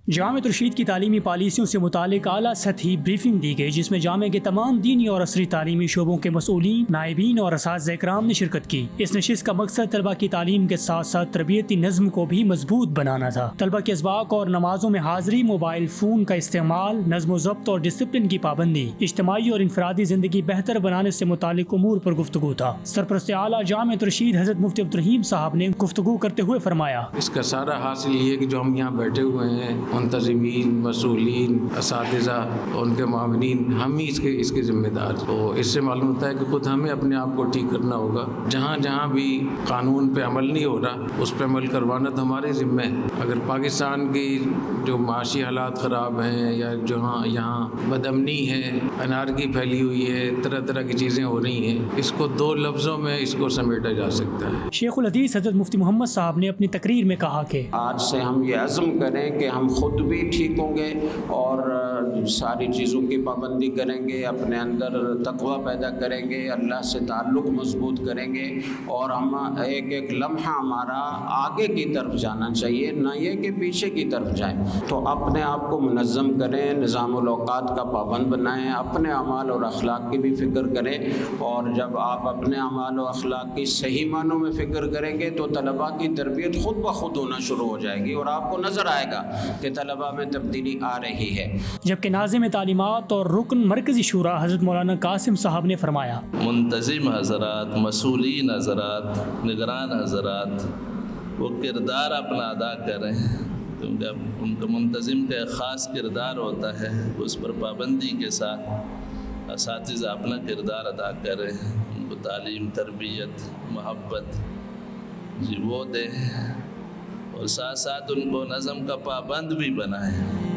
جامعہ رشید کی تعلیمی پالیسیوں سے متعلق اعلیٰ سطحی بریفنگ دی گئی، جس میں جامعہ کے تمام دینی اور عصری تعلیمی شعبوں کے مسئولین، نائبین اور اساتذہ اکرام نے شرکت کی۔ اس نشست کا مقصد طلبہ کی تعلیم کے ساتھ ساتھ تربیتی نظم کو بھی مضبوط بنانا تھا۔ طلبہ کے اسباق اور نمازوں میں حاضری، موبائل فون کا استعمال، نظم و ضبط اور ڈسپلن کی پابندی، اجتماعی اور انفرادی زندگی بہتر بنانے سے متعلق امور پر گفتگو تھا۔ سرپرست اعلیٰ جامعہ رشید حضرت مفتی عبدالرحیم صاحب نے گفتگو کرتے ہوئے فرمایا، اس کا سارا حاصل یہ ہے کہ جو ہم یہاں بیٹھے ہوئے ہیں، منتظمین، مسئولین، اساتذہ، ان کے معاونین، ہم ہی اس کے ذمہ دار۔ تو اس سے معلوم ہوتا ہے کہ خود ہمیں اپنے آپ کو ٹھیک کرنا ہوگا۔ جہاں جہاں بھی قانون پہ عمل نہیں ہو رہا، اس پہ عمل کروانا تو ہمارے ذمہ ہے۔ اگر پاکستان کی جو معاشی حالات خراب ہیں یا جہاں یہاں بدامنی ہے، انارکی پھیلی ہوئی ہے، طرح طرح کی چیزیں ہو رہی ہیں، اس کو دو لفظوں میں اس کو سمیٹا جا سکتا ہے۔ شیخ الحدیث حضرت مفتی محمد صاحب نے اپنی تقریر میں کہا کہ آج سے ہم یہ عزم کریں کہ ہم خود بھی ٹھیک ہوں گے اور ساری چیزوں کی پابندی کریں گے، اپنے اندر تقوی پیدا کریں گے، اللہ سے تعلق مضبوط کریں گے، اور ہم ایک ایک لمحہ ہمارا آگے کی طرف جانا چاہیے، نہ یہ کہ پیچھے کی طرف جائیں۔ تو اپنے آپ کو منظم کریں، نظام الاوقات کا پابند بنائیں، اپنے اعمال اور اخلاق کی بھی فکر کریں، اور جب آپ اپنے اعمال و اخلاق کی صحیح معنوں میں فکر کریں گے تو طلباء کی تربیت خود بخود ہونا شروع ہو جائے گی، اور آپ کو نظر آئے گا کہ طلباء میں تبدیلی آ رہی ہے۔ جبکہ ناظم تعلیمات اور رکن مرکزی شورا حضرت مولانا قاسم صاحب نے فرمایا، منتظم حضرات، مسئولین حضرات، نگران حضرات وہ کردار اپنا ادا کریں، کیونکہ ان کا منتظم کا ایک خاص کردار ہوتا ہے، اس پر پابندی کے ساتھ اساتذہ اپنا کردار ادا کریں، ان کو تعلیم، تربیت، محبت وہ دیں، اور ساتھ ساتھ ان کو نظم کا پابند بھی بنائیں۔